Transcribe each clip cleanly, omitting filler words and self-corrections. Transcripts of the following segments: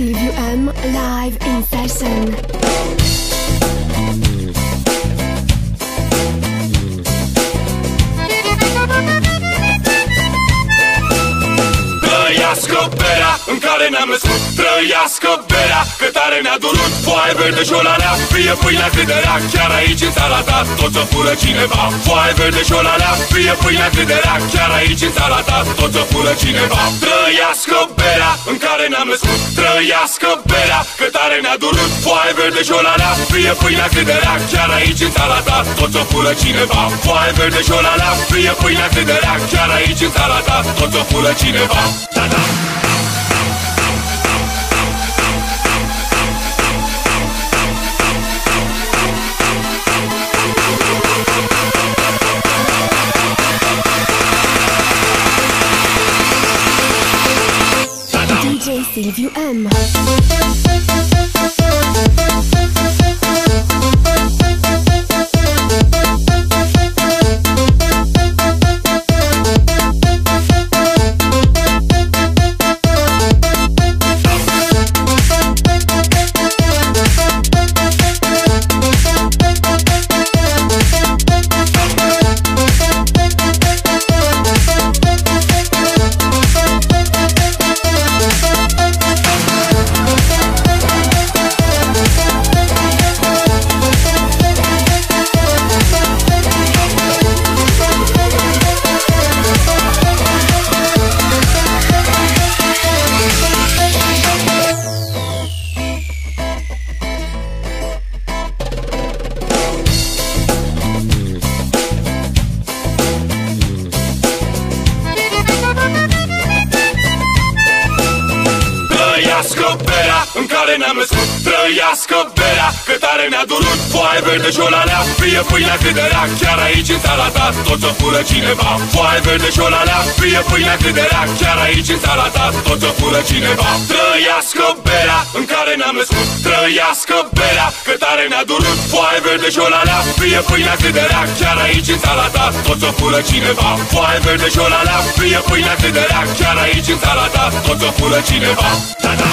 Silviu M live in session. Trăiască berea în care ne-am născut, trăiască berea, că tare ne-a durut. Foaie verde și o lalea, fie pâinea cât de rea, chiar aici în țara ta tot o fură cineva. Foaie verde și o lalea, fie pâinea cât de rea, chiar aici în țara ta tot o fură cineva. Trăiască berea în care ne-am născut, trăiască berea, că tare ne-a durut. Foaie verde și o lalea, fie pâinea cât de rea, chiar aici în țara ta tot o fură cineva. Foaie verde și o lalea, fie pâinea cât de rea, chiar aici în țara ta tot o fură cineva. Da, da. DJ Silviu M. Trăiască berea în care ne-am născut, trăiască berea, că tare ne-a durut. Foaie verde și o lalea, fie pâinea cât de rea, chiar aici în țara ta tot o fură cineva. Foaie verde și o lalea, fie pâinea cât de rea, chiar aici în țara ta tot o fură cineva. Trăiască berea în care ne-am născut, trăiască berea, că tare ne-a durut. Foaie verde și o lalea, fie pâinea cât de rea, chiar aici în țara ta tot o fură cineva. Foaie verde și o lalea, fie pâinea cât de rea, chiar aici în țara ta tot o fură cineva. Da, da.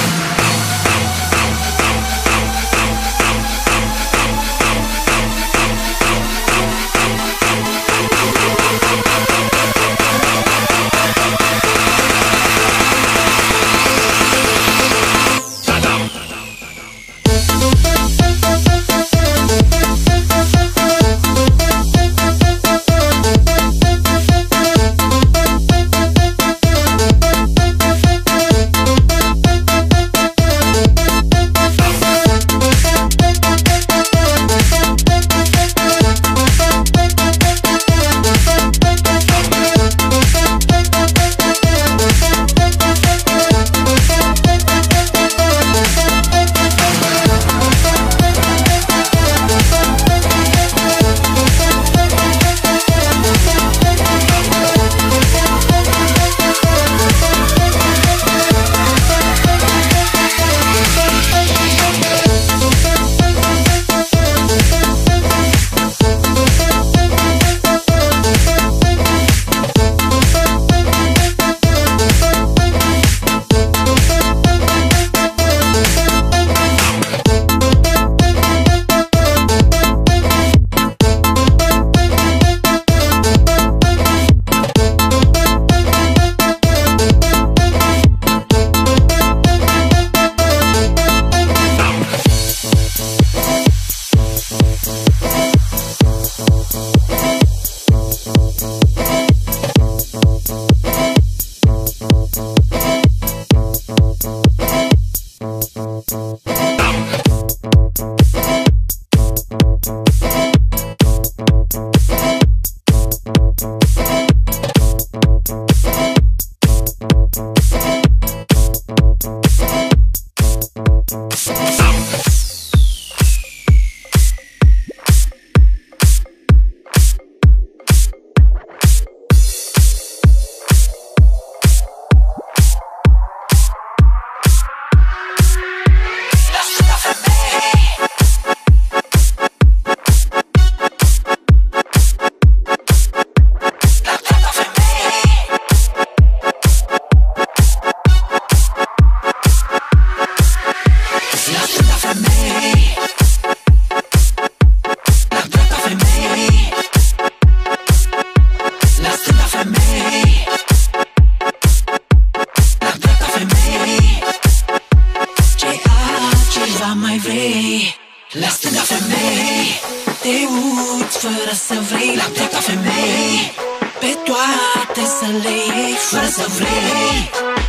Te uiți fără să vrei la dreapta femei, pe toate să le iei fără să vrei.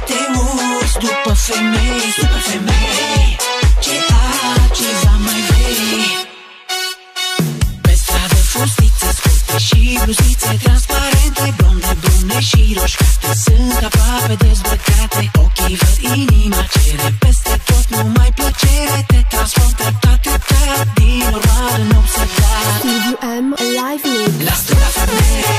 Te uiți după femei, super femei, ce altceva mai vrei? Pe stradă fustițe scurte și bluzițe transparente, blonde, brune și roșcate, sunt aproape dezbrăcate. Ochii văd, inima cere, peste tot numai plăcere. Te transform treptat, treptat, din normal în obsedat. CVM Live Mix. La stânga femei,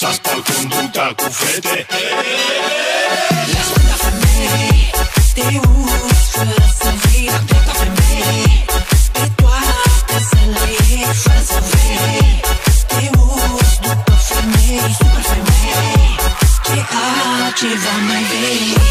s-a spart conducta cu fete. La stânga femei, te uiți fără să vrei la dreapta femei, pe toate să le iei fără să vrei. Te uiți după femei, super femei, ce altceva mai vrei?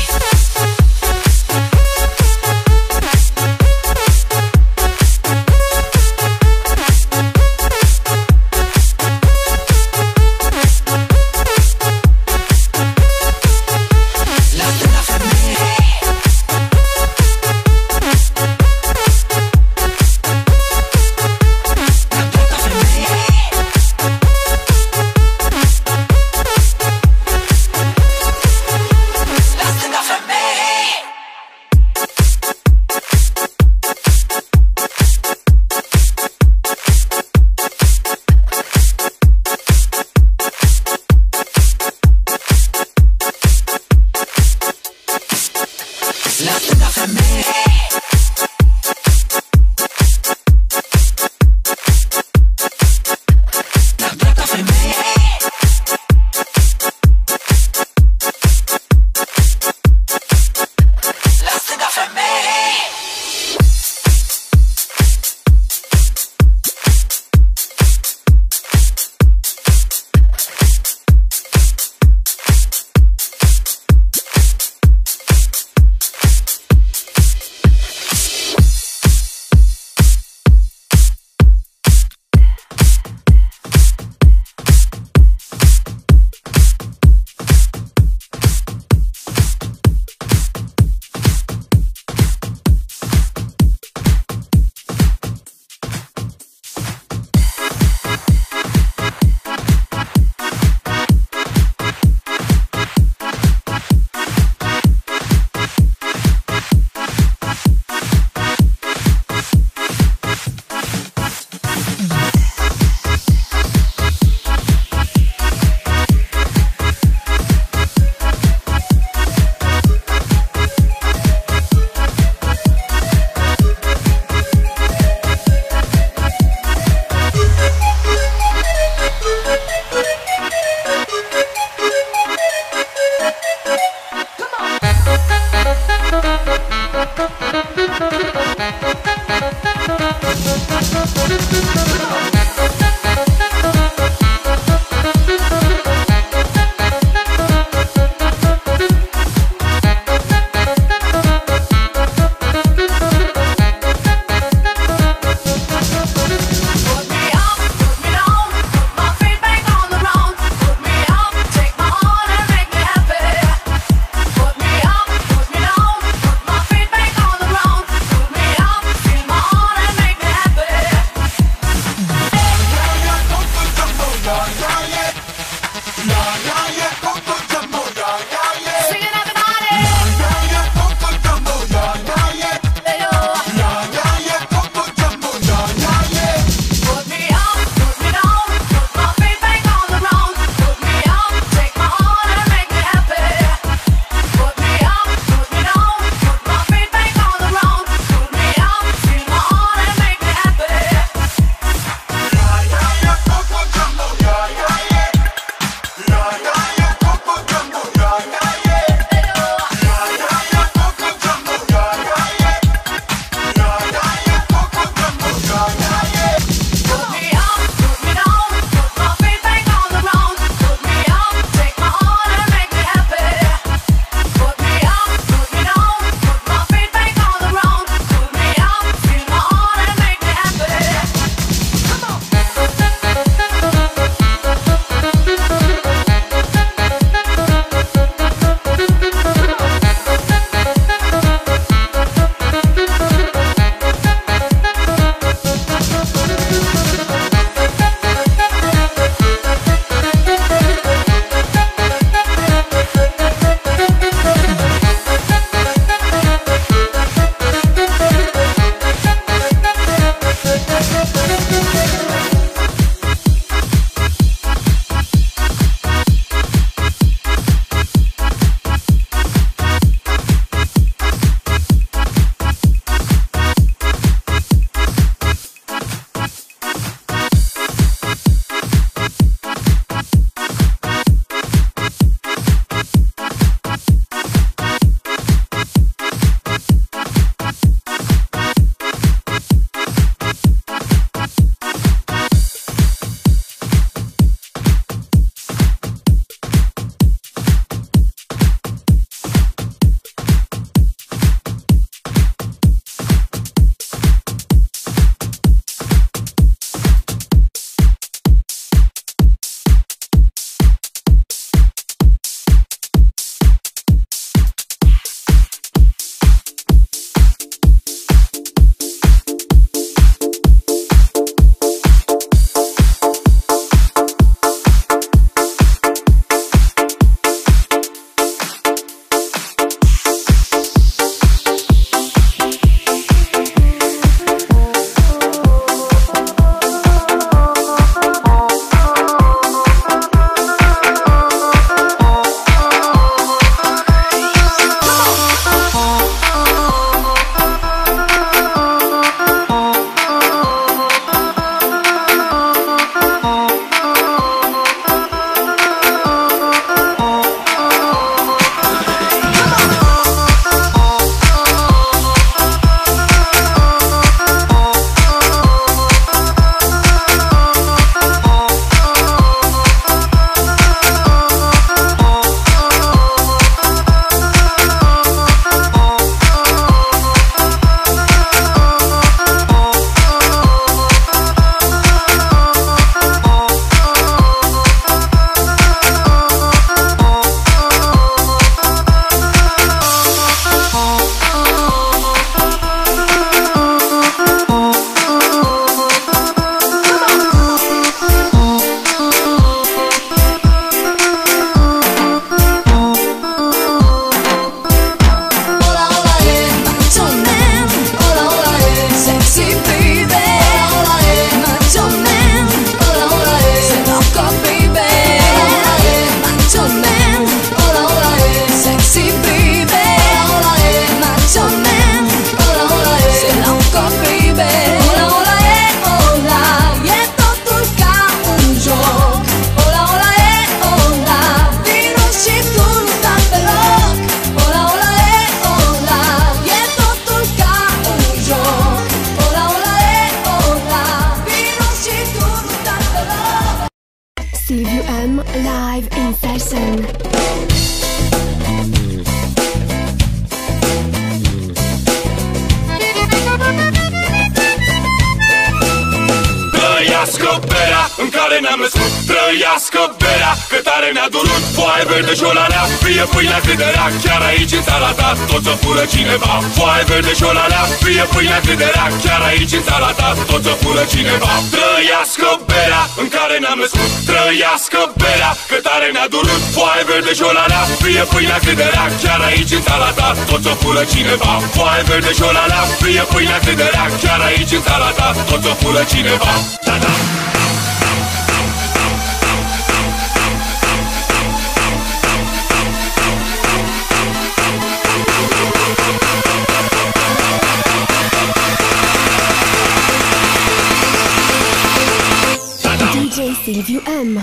Silviu M live in session. Trăiască berea în care ne-am născut, trăiască berea, că tare ne-a durut. Foaie verde și o lalea, fie pâinea cât de rea, chiar aici în țara ta, tot ce fură cineva. Foaie verde și o lalea, fie pâinea cât de rea, chiar aici în țara ta, tot ce fură cineva. Trăiască berea în care ne-am născut, trăiască berea, că tare ne-a durut. Foaie verde și o lalea, fie pâinea cât de rea, chiar aici în țara ta, tot ce fură cineva. Foaie verde și o lalea, fie pâinea cât de rea, chiar aici în țara ta, tot ce fură cineva. Da, da. DJ Silviu M.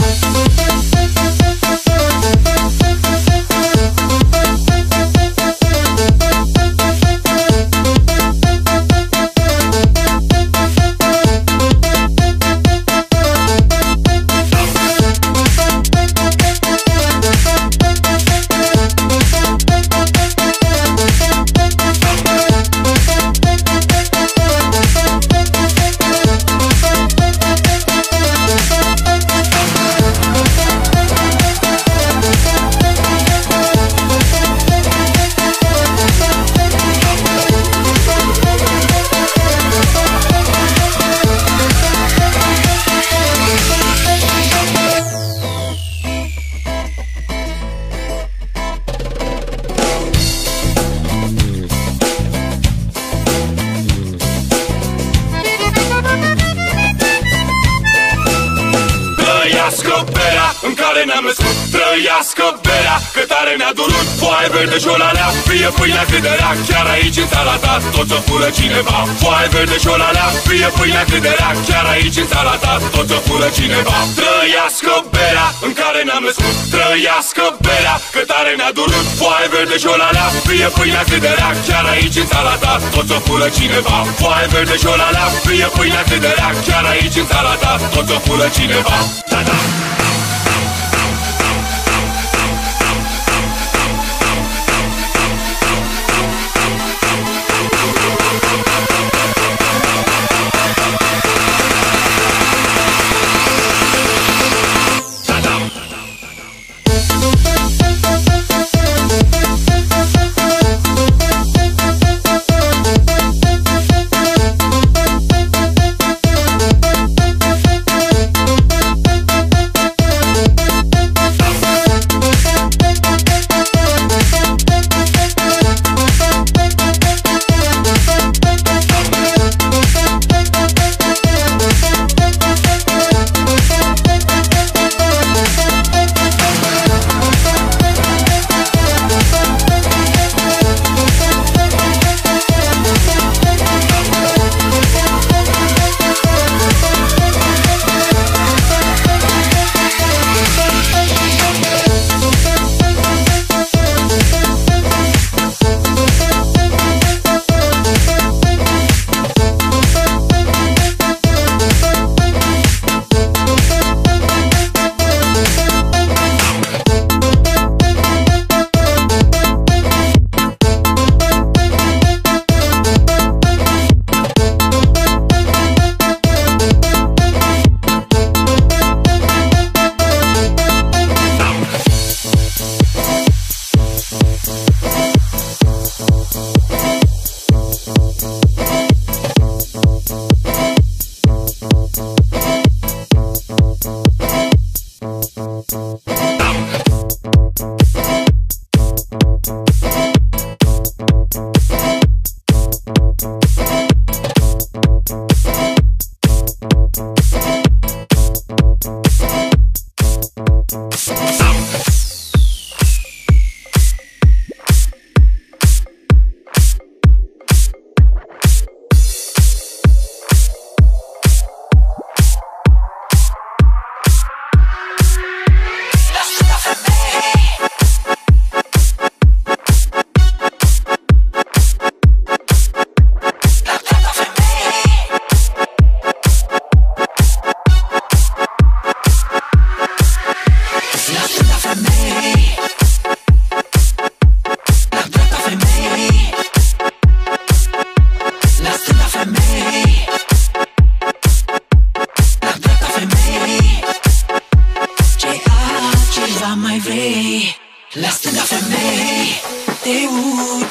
Trăiască berea în care ne-am născut, trăiască berea, că tare ne-a durut. Foaie verde și o lalea, fie pâinea cât de rea, chiar aici în țara ta, tot ce fură cineva. Foaie verde și o lalea, fie pâinea cât de rea, chiar aici în țara ta, tot ce fură cineva. Trăiască berea în care ne-am născut, trăiască berea, că tare ne-a durut. Foaie verde și o lalea, fie pâinea cât de rea, chiar aici în țara ta, tot ce fură cineva. Foaie verde și o lalea, fie pâinea cât de rea, chiar aici în țara ta, tot ce fură cineva. Da, da.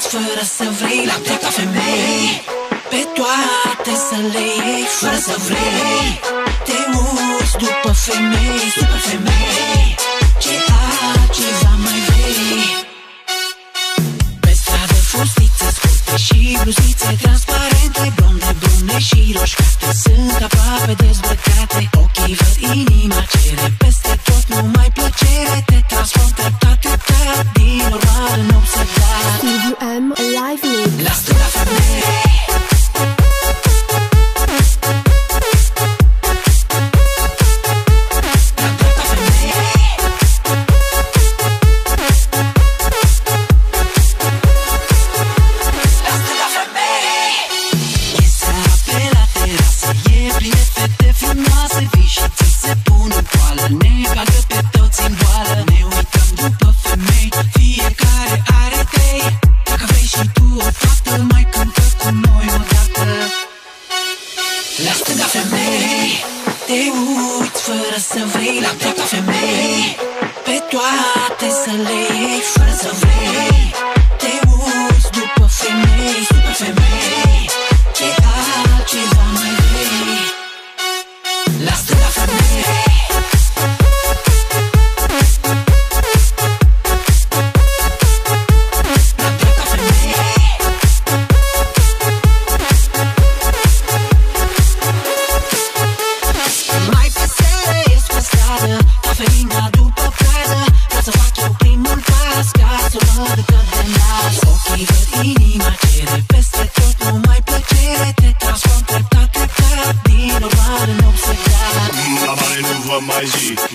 uiți fără să vrei la dreapta femei, pe toate să le iei fără să vrei. Te uiți după femei, super femei, ce altceva mai vrei? Pe stradă fustițe scurte și bluzițe transparente, blonde, brune și roșcate, sunt aproape dezbrăcate. Ochii văd, inima cere, peste tot numai plăcere. Te transform treptat, din normal în obsedat. Studio M Live Mix. La stânga femei,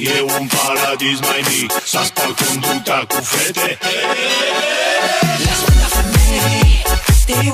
e un paradis mai mic, s-a spart conducta cu fete. la stânga femei, te